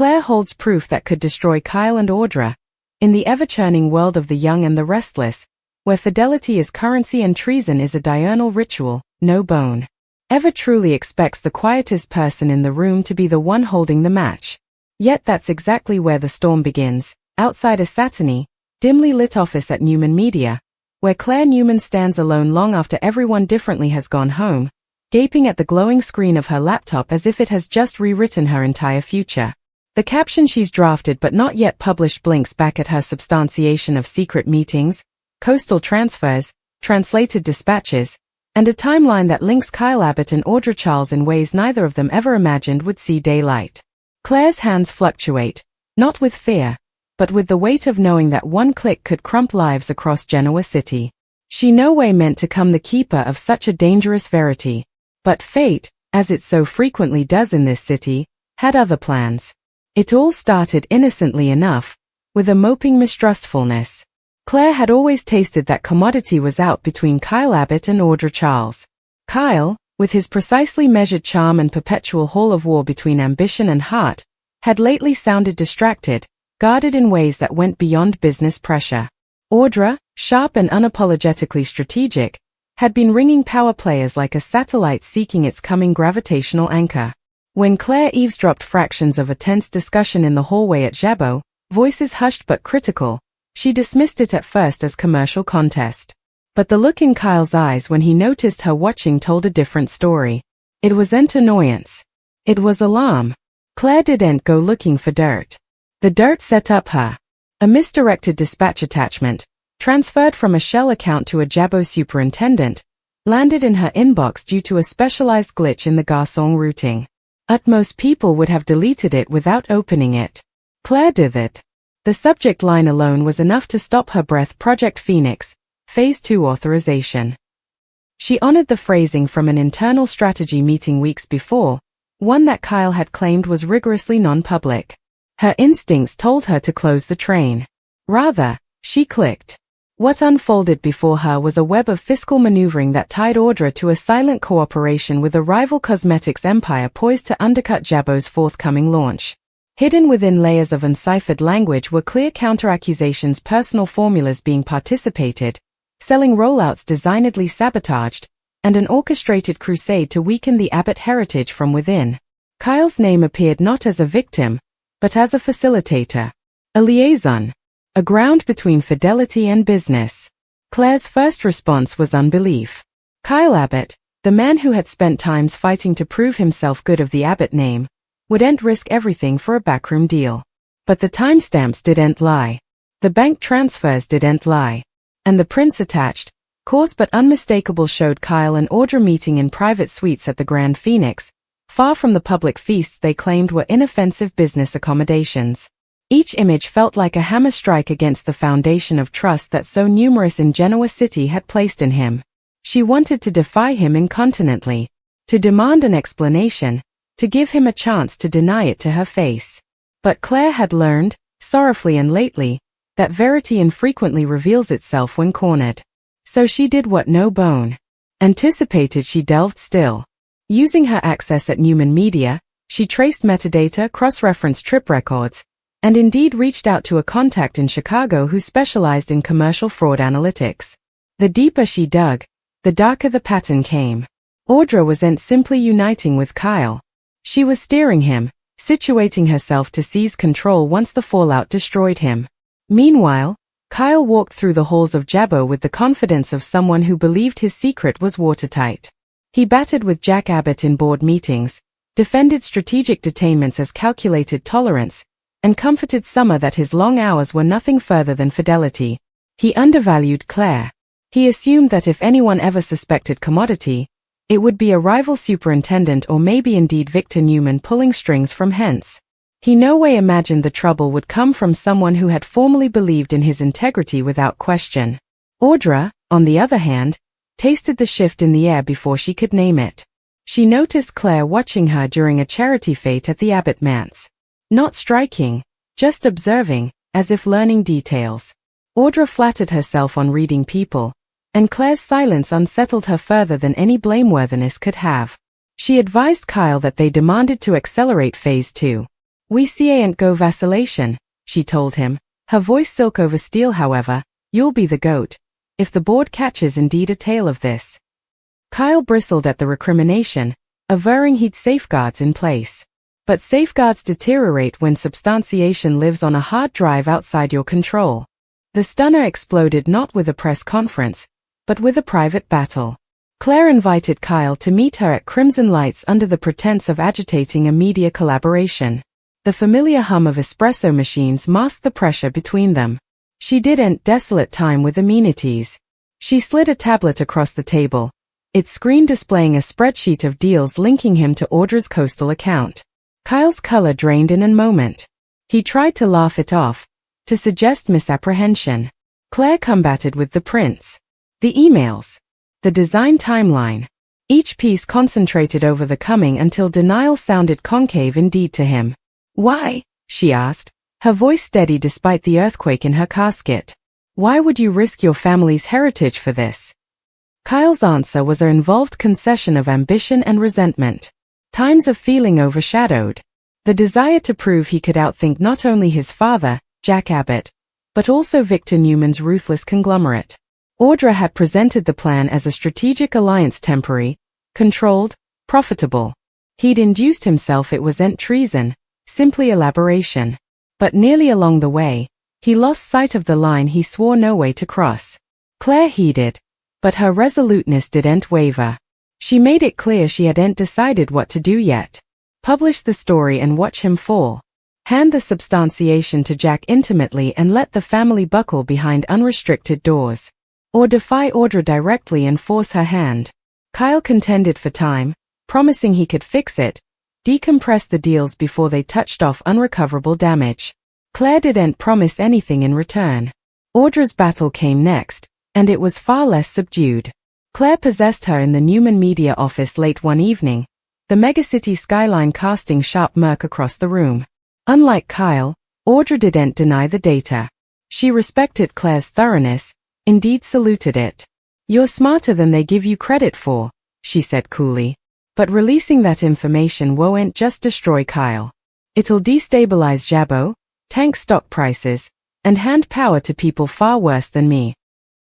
Claire holds proof that could destroy Kyle and Audra. In the ever-churning world of the young and the restless, where fidelity is currency and treason is a diurnal ritual, no bone ever truly expects the quietest person in the room to be the one holding the match. Yet that's exactly where the storm begins, outside a satiny, dimly lit office at Newman Media, where Claire Newman stands alone long after everyone differently has gone home, gaping at the glowing screen of her laptop as if it has just rewritten her entire future. The caption she's drafted but not yet published blinks back at her substantiation of secret meetings, coastal transfers, translated dispatches, and a timeline that links Kyle Abbott and Audra Charles in ways neither of them ever imagined would see daylight. Claire's hands fluctuate, not with fear, but with the weight of knowing that one click could crump lives across Genoa City. She no way meant to come the keeper of such a dangerous verity. But fate, as it so frequently does in this city, had other plans. It all started innocently enough, with a moping mistrustfulness. Claire had always tasted that commodity was out between Kyle Abbott and Audra Charles. Kyle, with his precisely measured charm and perpetual hall of war between ambition and heart, had lately sounded distracted, guarded in ways that went beyond business pressure. Audra, sharp and unapologetically strategic, had been ringing power players like a satellite seeking its coming gravitational anchor. When Claire eavesdropped fractions of a tense discussion in the hallway at Jabot, voices hushed but critical, she dismissed it at first as commercial contest. But the look in Kyle's eyes when he noticed her watching told a different story. It wasn't annoyance. It was alarm. Claire didn't go looking for dirt. The dirt set up her. A misdirected dispatch attachment, transferred from a shell account to a Jabot superintendent, landed in her inbox due to a specialized glitch in the garçon routing. At most people would have deleted it without opening it. Claire did it. The subject line alone was enough to stop her breath. Project Phoenix, Phase 2 authorization. She honored the phrasing from an internal strategy meeting weeks before, one that Kyle had claimed was rigorously non-public. Her instincts told her to close the train. Rather, she clicked. What unfolded before her was a web of fiscal maneuvering that tied Audra to a silent cooperation with a rival cosmetics empire poised to undercut Jabot's forthcoming launch. Hidden within layers of unciphered language were clear counter-accusations, personal formulas being participated, selling rollouts designedly sabotaged, and an orchestrated crusade to weaken the Abbott heritage from within. Kyle's name appeared not as a victim, but as a facilitator. A liaison. A ground between fidelity and business. Claire's first response was unbelief. Kyle Abbott, the man who had spent times fighting to prove himself good of the Abbott name, wouldn't risk everything for a backroom deal. But the timestamps didn't lie. The bank transfers didn't lie. And the prints attached, coarse but unmistakable, showed Kyle and Audra meeting in private suites at the Grand Phoenix, far from the public feasts they claimed were inoffensive business accommodations. Each image felt like a hammer strike against the foundation of trust that so numerous in Genoa City had placed in him. She wanted to defy him incontinently, to demand an explanation, to give him a chance to deny it to her face. But Claire had learned, sorrowfully and lately, that verity infrequently reveals itself when cornered. So she did what no bone anticipated. She delved still. Using her access at Newman Media, she traced metadata, cross-referenced trip records, and indeed reached out to a contact in Chicago who specialized in commercial fraud analytics. The deeper she dug, the darker the pattern came. Audra wasn't simply uniting with Kyle. She was steering him, situating herself to seize control once the fallout destroyed him. Meanwhile, Kyle walked through the halls of Jabot with the confidence of someone who believed his secret was watertight. He battered with Jack Abbott in board meetings, defended strategic detainments as calculated tolerance, and comforted Summer that his long hours were nothing further than fidelity. He undervalued Claire. He assumed that if anyone ever suspected commodity, it would be a rival superintendent or maybe indeed Victor Newman pulling strings from hence. He no way imagined the trouble would come from someone who had formerly believed in his integrity without question. Audra, on the other hand, tasted the shift in the air before she could name it. She noticed Claire watching her during a charity fete at the Abbott Manse. Not striking, just observing, as if learning details. Audra flattered herself on reading people, and Claire's silence unsettled her further than any blameworthiness could have. She advised Kyle that they demanded to accelerate Phase 2. "We see ain't go vacillation," she told him, her voice silk over steel. "However, you'll be the goat, if the board catches indeed a tale of this." Kyle bristled at the recrimination, averring he'd safeguards in place. But safeguards deteriorate when substantiation lives on a hard drive outside your control. The stunner exploded not with a press conference, but with a private battle. Claire invited Kyle to meet her at Crimson Lights under the pretense of agitating a media collaboration. The familiar hum of espresso machines masked the pressure between them. She didn't desolate time with amenities. She slid a tablet across the table, its screen displaying a spreadsheet of deals linking him to Audra's coastal account. Kyle's color drained in a moment. He tried to laugh it off, to suggest misapprehension. Claire combated with the prints, the emails, the design timeline. Each piece concentrated over the coming until denial sounded concave indeed to him. "Why?" she asked, her voice steady despite the earthquake in her casket. "Why would you risk your family's heritage for this?" Kyle's answer was an involved concession of ambition and resentment. Times of feeling overshadowed. The desire to prove he could outthink not only his father, Jack Abbott, but also Victor Newman's ruthless conglomerate. Audra had presented the plan as a strategic alliance, temporary, controlled, profitable. He'd induced himself it wasn't treason, simply elaboration. But nearly along the way, he lost sight of the line he swore no way to cross. Claire heeded, but her resoluteness didn't waver. She made it clear she hadn't decided what to do yet. Publish the story and watch him fall. Hand the substantiation to Jack intimately and let the family buckle behind unrestricted doors. Or defy Audra directly and force her hand. Kyle contended for time, promising he could fix it, decompress the deals before they touched off unrecoverable damage. Claire didn't promise anything in return. Audra's battle came next, and it was far less subdued. Claire possessed her in the Newman media office late one evening, the megacity skyline casting sharp murk across the room. Unlike Kyle, Audra didn't deny the data. She respected Claire's thoroughness, indeed saluted it. "You're smarter than they give you credit for," she said coolly. "But releasing that information won't just destroy Kyle. It'll destabilize Jabot, tank stock prices, and hand power to people far worse than me."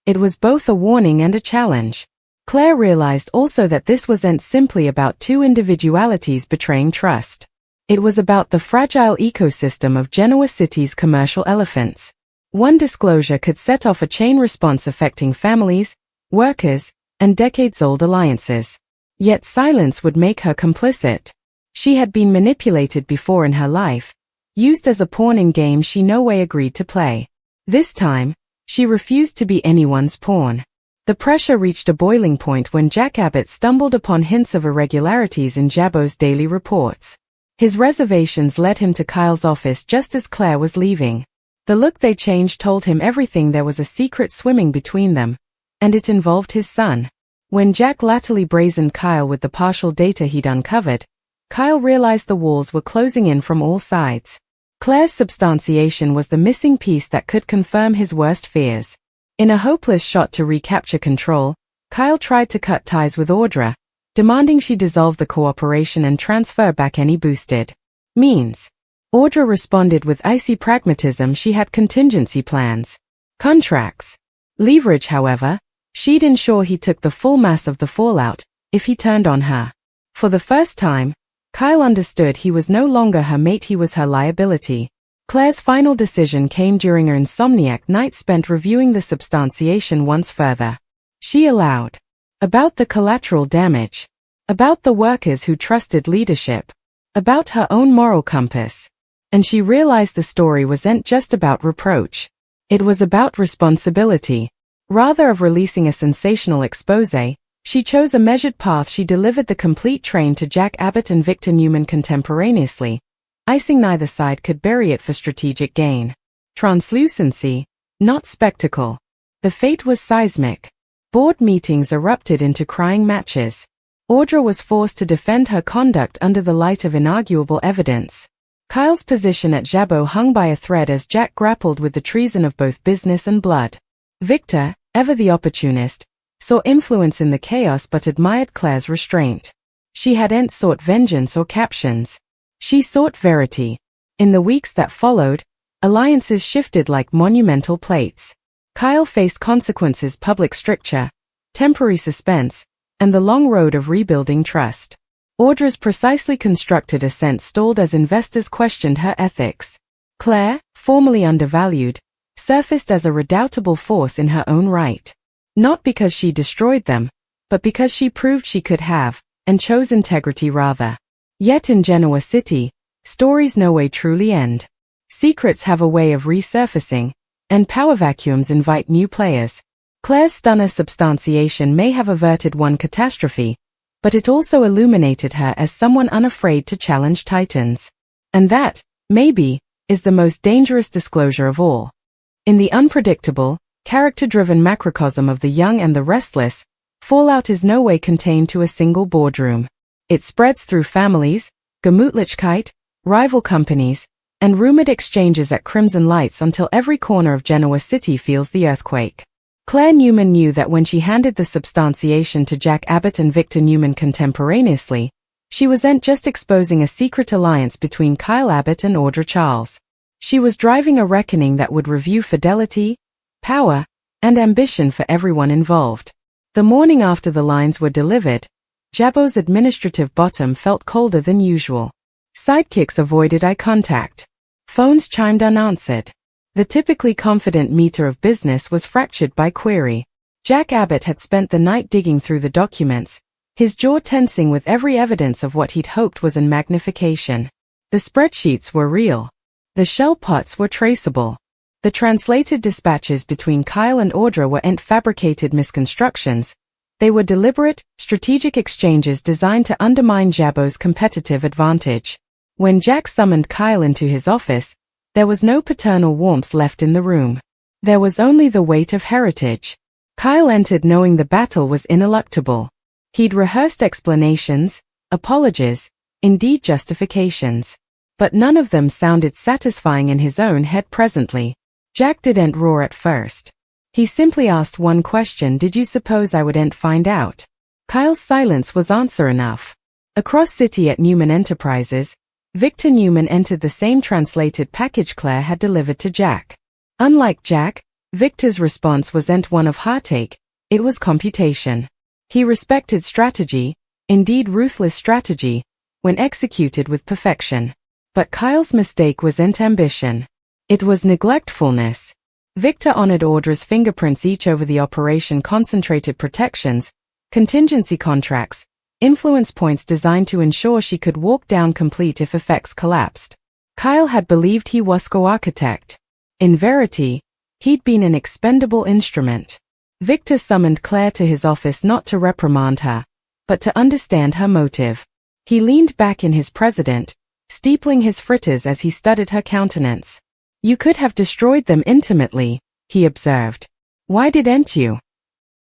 It was both a warning and a challenge. Claire realized also that this wasn't simply about two individualities betraying trust. It was about the fragile ecosystem of Genoa City's commercial elephants. One disclosure could set off a chain response affecting families, workers, and decades-old alliances. Yet silence would make her complicit. She had been manipulated before in her life, used as a pawn in games she no way agreed to play. This time, she refused to be anyone's pawn. The pressure reached a boiling point when Jack Abbott stumbled upon hints of irregularities in Jabot's daily reports. His reservations led him to Kyle's office just as Claire was leaving. The look they changed told him everything. There was a secret swimming between them, and it involved his son. When Jack latterly brazened Kyle with the partial data he'd uncovered, Kyle realized the walls were closing in from all sides. Claire's substantiation was the missing piece that could confirm his worst fears. In a hopeless shot to recapture control, Kyle tried to cut ties with Audra, demanding she dissolve the cooperation and transfer back any boosted means. Audra responded with icy pragmatism. She had contingency plans, contracts, leverage. However, she'd ensure he took the full mass of the fallout if he turned on her. For the first time, Kyle understood he was no longer her mate, he was her liability. Claire's final decision came during her insomniac night spent reviewing the substantiation once further. She allowed about the collateral damage, about the workers who trusted leadership, about her own moral compass. And she realized the story wasn't just about reproach. It was about responsibility. Rather of releasing a sensational expose, she chose a measured path. She delivered the complete train to Jack Abbott and Victor Newman contemporaneously. Icing neither side could bury it for strategic gain. Translucency, not spectacle. The fate was seismic. Board meetings erupted into crying matches. Audra was forced to defend her conduct under the light of inarguable evidence. Kyle's position at Jabot hung by a thread as Jack grappled with the treason of both business and blood. Victor, ever the opportunist, saw influence in the chaos but admired Claire's restraint. She hadn't sought vengeance or captions. She sought verity. In the weeks that followed, alliances shifted like monumental plates. Kyle faced consequences: public stricture, temporary suspense, and the long road of rebuilding trust. Audra's precisely constructed ascent stalled as investors questioned her ethics. Claire, formerly undervalued, surfaced as a redoubtable force in her own right. Not because she destroyed them, but because she proved she could have, and chose integrity rather. Yet in Genoa City, stories no way truly end. Secrets have a way of resurfacing, and power vacuums invite new players. Claire's stunner substantiation may have averted one catastrophe, but it also illuminated her as someone unafraid to challenge titans. And that, maybe, is the most dangerous disclosure of all. In the unpredictable, character-driven macrocosm of the young and the restless, fallout is no way contained to a single boardroom. It spreads through families, Gemütlichkeit, rival companies, and rumored exchanges at Crimson Lights until every corner of Genoa City feels the earthquake. Claire Newman knew that when she handed the substantiation to Jack Abbott and Victor Newman contemporaneously, she wasn't just exposing a secret alliance between Kyle Abbott and Audra Charles. She was driving a reckoning that would review fidelity, power, and ambition for everyone involved. The morning after the lines were delivered, Jabot's administrative bottom felt colder than usual. Sidekicks avoided eye contact. Phones chimed unanswered. The typically confident meter of business was fractured by query. Jack Abbott had spent the night digging through the documents, his jaw tensing with every evidence of what he'd hoped was a magnification. The spreadsheets were real. The shell pots were traceable. The translated dispatches between Kyle and Audra weren't fabricated misconstructions. They were deliberate, strategic exchanges designed to undermine Jabot's competitive advantage. When Jack summoned Kyle into his office, there was no paternal warmth left in the room. There was only the weight of heritage. Kyle entered knowing the battle was ineluctable. He'd rehearsed explanations, apologies, indeed justifications. But none of them sounded satisfying in his own head presently. Jack didn't roar at first. He simply asked one question: did you suppose I wouldn't find out? Kyle's silence was answer enough. Across city at Newman Enterprises, Victor Newman entered the same translated package Claire had delivered to Jack. Unlike Jack, Victor's response wasn't one of heartache, it was computation. He respected strategy, indeed ruthless strategy, when executed with perfection. But Kyle's mistake wasn't ambition. It was neglectfulness. Victor honored Audra's fingerprints each over the operation: concentrated protections, contingency contracts, influence points designed to ensure she could walk down complete if effects collapsed. Kyle had believed he was co-architect. In verity, he'd been an expendable instrument. Victor summoned Claire to his office not to reprimand her, but to understand her motive. He leaned back in his president, steepling his fritters as he studied her countenance. You could have destroyed them intimately, he observed. Why didn't you?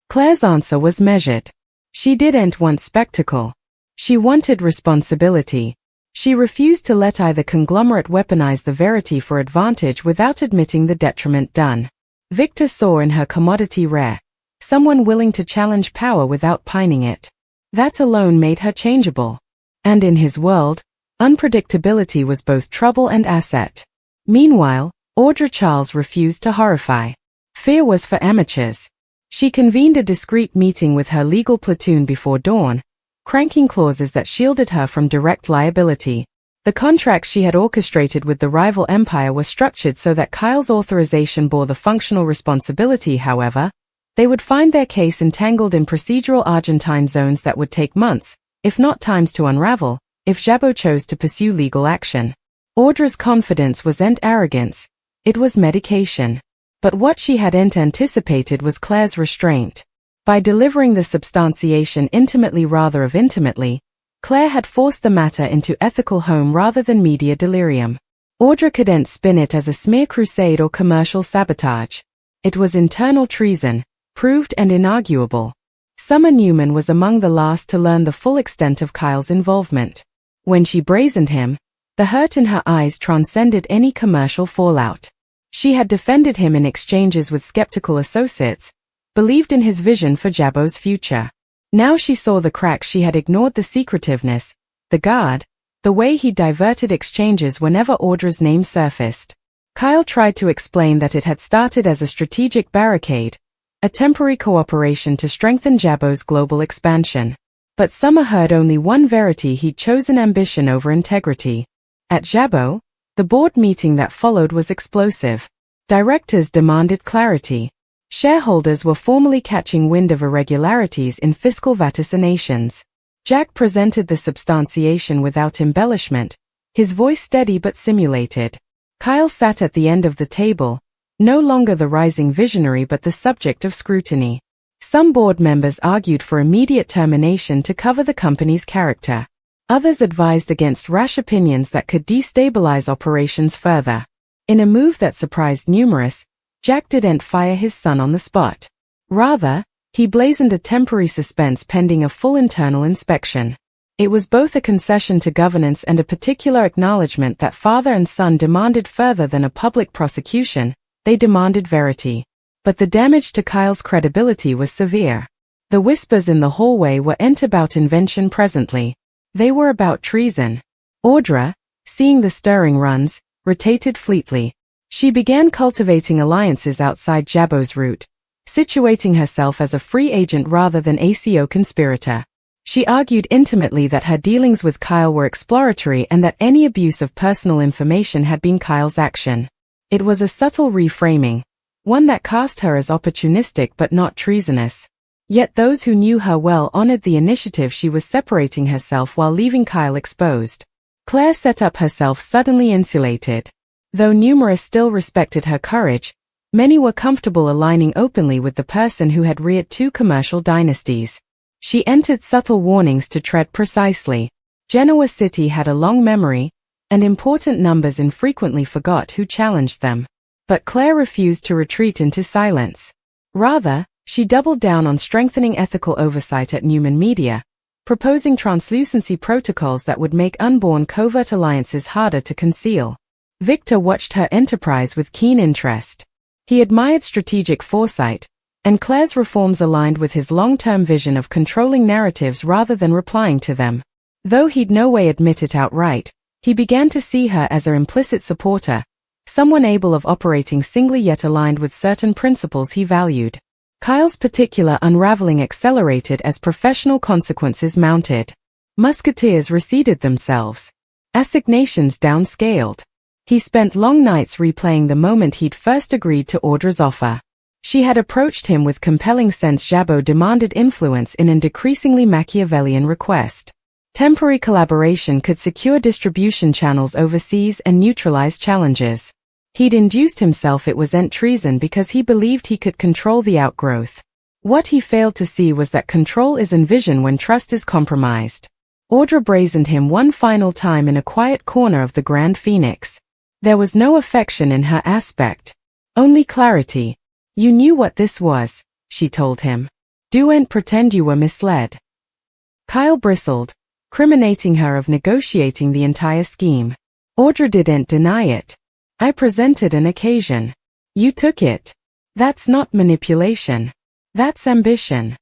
Claire's answer was measured. She didn't want spectacle. She wanted responsibility. She refused to let either conglomerate weaponize the verity for advantage without admitting the detriment done. Victor saw in her commodity rare, someone willing to challenge power without pining it. That alone made her changeable. And in his world, unpredictability was both trouble and asset. Meanwhile, Audra Charles refused to horrify. Fear was for amateurs. She convened a discreet meeting with her legal platoon before dawn, cranking clauses that shielded her from direct liability. The contracts she had orchestrated with the rival empire were structured so that Kyle's authorization bore the functional responsibility. However, they would find their case entangled in procedural Argentine zones that would take months, if not times, to unravel, if Jabot chose to pursue legal action. Audra's confidence wasn't arrogance, it was medication. But what she hadn't anticipated was Claire's restraint. By delivering the substantiation intimately rather than intimately, Claire had forced the matter into ethical home rather than media delirium. Audra couldn't spin it as a smear crusade or commercial sabotage. It was internal treason, proved and inarguable. Summer Newman was among the last to learn the full extent of Kyle's involvement. When she brazened him, the hurt in her eyes transcended any commercial fallout. She had defended him in exchanges with skeptical associates, believed in his vision for Jabot's future. Now she saw the cracks. She had ignored the secretiveness, the guard, the way he diverted exchanges whenever Audra's name surfaced. Kyle tried to explain that it had started as a strategic barricade, a temporary cooperation to strengthen Jabo's global expansion. But Summer heard only one verity: he'd chosen ambition over integrity. At Jabo, the board meeting that followed was explosive. Directors demanded clarity. Shareholders were formally catching wind of irregularities in fiscal vaticinations. Jack presented the substantiation without embellishment, his voice steady but simulated. Kyle sat at the end of the table, no longer the rising visionary but the subject of scrutiny. Some board members argued for immediate termination to cover the company's character. Others advised against rash opinions that could destabilize operations further. In a move that surprised numerous, Jack didn't fire his son on the spot. Rather, he blazoned a temporary suspense pending a full internal inspection. It was both a concession to governance and a particular acknowledgement that father and son demanded further than a public prosecution. They demanded verity. But the damage to Kyle's credibility was severe. The whispers in the hallway weren't about invention presently. They were about treason. Audra, seeing the stirring runs, rotated fleetly. She began cultivating alliances outside Jabo's route, situating herself as a free agent rather than ACO conspirator. She argued intimately that her dealings with Kyle were exploratory and that any abuse of personal information had been Kyle's action. It was a subtle reframing, one that cast her as opportunistic but not treasonous. Yet those who knew her well honored the initiative. She was separating herself while leaving Kyle exposed. Claire set up herself suddenly insulated. Though numerous still respected her courage, many were comfortable aligning openly with the person who had reared two commercial dynasties. She entered subtle warnings to tread precisely. Genoa City had a long memory, and important numbers infrequently forgot who challenged them. But Claire refused to retreat into silence. Rather, she doubled down on strengthening ethical oversight at Newman Media, proposing translucency protocols that would make unborn covert alliances harder to conceal. Victor watched her enterprise with keen interest. He admired strategic foresight, and Claire's reforms aligned with his long-term vision of controlling narratives rather than replying to them. Though he'd no way admit it outright, he began to see her as an implicit supporter, someone able of operating singly yet aligned with certain principles he valued. Kyle's particular unraveling accelerated as professional consequences mounted. Musketeers receded themselves. Assignations downscaled. He spent long nights replaying the moment he'd first agreed to Audra's offer. She had approached him with compelling sense. Jabo demanded influence in an decreasingly Machiavellian request. Temporary collaboration could secure distribution channels overseas and neutralize challenges. He'd induced himself it wasn't treason because he believed he could control the outgrowth. What he failed to see was that control is in vision when trust is compromised. Audra brazened him one final time in a quiet corner of the Grand Phoenix. There was no affection in her aspect. Only clarity. You knew what this was, she told him. Don't pretend you were misled. Kyle bristled, criminating her of negotiating the entire scheme. Audra didn't deny it. I presented an occasion. You took it. That's not manipulation. That's ambition.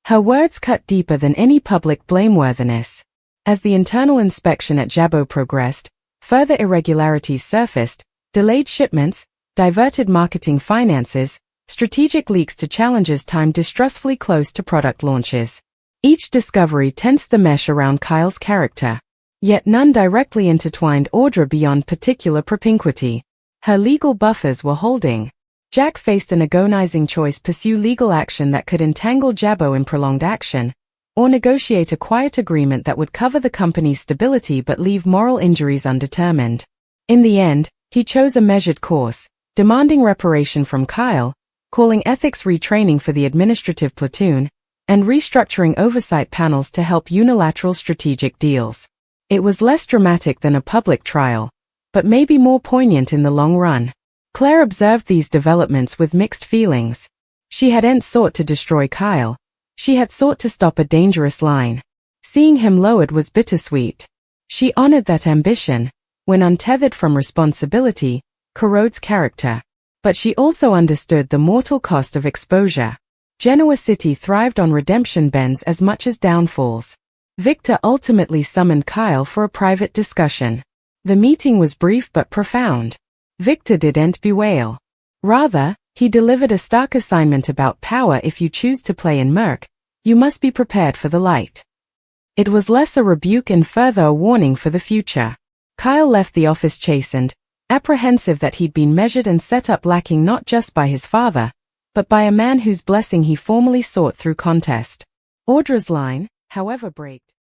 Her words cut deeper than any public blameworthiness. As the internal inspection at Jabo progressed, further irregularities surfaced: delayed shipments, diverted marketing finances, strategic leaks to challenges timed distrustfully close to product launches. Each discovery tensed the mesh around Kyle's character. Yet none directly intertwined Audra beyond particular propinquity. Her legal buffers were holding. Jack faced an agonizing choice: pursue legal action that could entangle Jabo in prolonged action, or negotiate a quiet agreement that would cover the company's stability but leave moral injuries undetermined. In the end, he chose a measured course, demanding reparation from Kyle, calling ethics retraining for the administrative platoon, and restructuring oversight panels to help unilateral strategic deals. It was less dramatic than a public trial, but maybe more poignant in the long run. Claire observed these developments with mixed feelings. She hadn't sought to destroy Kyle. She had sought to stop a dangerous line. Seeing him lowered was bittersweet. She honored that ambition, when untethered from responsibility, corrodes character. But she also understood the mortal cost of exposure. Genoa City thrived on redemption bends as much as downfalls. Victor ultimately summoned Kyle for a private discussion. The meeting was brief but profound. Victor didn't bewail. Rather, he delivered a stark assignment about power. If you choose to play in murk, you must be prepared for the light. It was less a rebuke and further a warning for the future. Kyle left the office chastened, apprehensive that he'd been measured and set up, lacking not just by his father, but by a man whose blessing he formally sought through contest. Audra's line, however, braked.